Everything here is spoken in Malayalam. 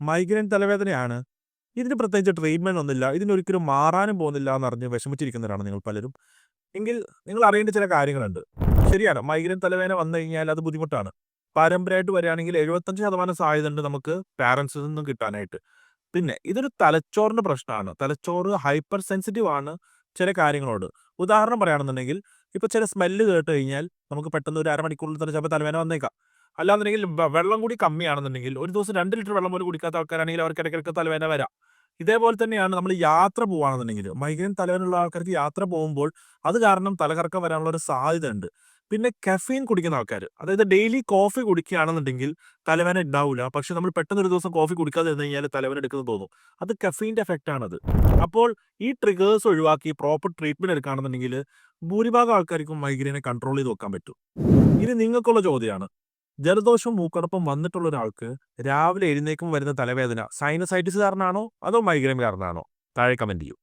മൈഗ്രെയിൻ തലവേദനയാണ്. ഇതിന് പ്രത്യേകിച്ച് ട്രീറ്റ്മെന്റ് ഒന്നുമില്ല. ഇതിനൊരിക്കലും മാറാനും പോകുന്നില്ല എന്നറിഞ്ഞ് വിഷമിച്ചിരിക്കുന്നവരാണ് നിങ്ങൾ പലരും. എങ്കിൽ നിങ്ങൾ അറിയേണ്ട ചില കാര്യങ്ങളുണ്ട്. ശരിയാണ്, മൈഗ്രെയിൻ തലവേദന വന്നു കഴിഞ്ഞാൽ അത് ബുദ്ധിമുട്ടാണ്. പാരമ്പര്യമായിട്ട് വരികയാണെങ്കിൽ 75% സാധ്യതയുണ്ട് നമുക്ക് പാരന്റ്സിൽ നിന്നും കിട്ടാനായിട്ട്. പിന്നെ ഇതൊരു തലച്ചോറിന്റെ പ്രശ്നമാണ്. തലച്ചോറ് ഹൈപ്പർ സെൻസിറ്റീവ് ആണ് ചില കാര്യങ്ങളോട്. ഉദാഹരണം പറയുകയാണെന്നുണ്ടെങ്കിൽ, ഇപ്പൊ ചില സ്മെല്ല് കേട്ട് കഴിഞ്ഞാൽ നമുക്ക് പെട്ടെന്ന് ഒരു അരമണിക്കൂറിൽ തന്നെ ചിലപ്പോൾ തലവേദന വന്നേക്കാം. അല്ലാന്നുണ്ടെങ്കിൽ വെള്ളം കൂടി കമ്മിയാണെന്നുണ്ടെങ്കിൽ ഒരു ദിവസം 2 ലിറ്റർ വെള്ളം പോലും കുടിക്കാത്ത ആൾക്കാരാണെങ്കിൽ അവർക്ക് ഇടയ്ക്കിടയ്ക്ക് തലവേദന വരാം. ഇതേപോലെ തന്നെയാണ് നമ്മൾ യാത്ര പോവുകയാണെന്നുണ്ടെങ്കിൽ, മൈഗ്രെയിൻ തലവേദനയുള്ള ആൾക്കാർക്ക് യാത്ര പോകുമ്പോൾ അത് കാരണം തലകറക്കം വരാനുള്ള ഒരു സാധ്യതയുണ്ട്. പിന്നെ കഫീൻ കുടിക്കുന്ന ആൾക്കാർ, അതായത് ഡെയിലി കോഫി കുടിക്കുകയാണെന്നുണ്ടെങ്കിൽ തലവേദന ഉണ്ടാവില്ല. പക്ഷെ നമ്മൾ പെട്ടെന്ന് ഒരു ദിവസം കോഫി കുടിക്കാതെ ഇരുന്ന് കഴിഞ്ഞാൽ തലവേദന എടുക്കുന്നത് തോന്നും. അത് കഫീൻ്റെ എഫക്റ്റ് ആണത്. അപ്പോൾ ഈ ട്രിഗേഴ്സ് ഒഴിവാക്കി പ്രോപ്പർ ട്രീറ്റ്മെന്റ് എടുക്കുകയാണെന്നുണ്ടെങ്കിൽ ഭൂരിഭാഗം ആൾക്കാർക്കും മൈഗ്രെയിനെ കൺട്രോൾ ചെയ്ത് വെക്കാൻ പറ്റും. ഇനി നിങ്ങൾക്കുള്ള ചോദ്യമാണ്, ജലദോഷവും മൂക്കടപ്പും വന്നിട്ടുള്ള ഒരാൾക്ക് രാവിലെ എഴുന്നേൽക്കുമ്പോൾ വരുന്ന തലവേദന സൈനസൈറ്റിസ് കാരണമാണോ അതോ മൈഗ്രെയിൻ കാരണമാണോ? താഴെ കമന്റ് ചെയ്യൂ.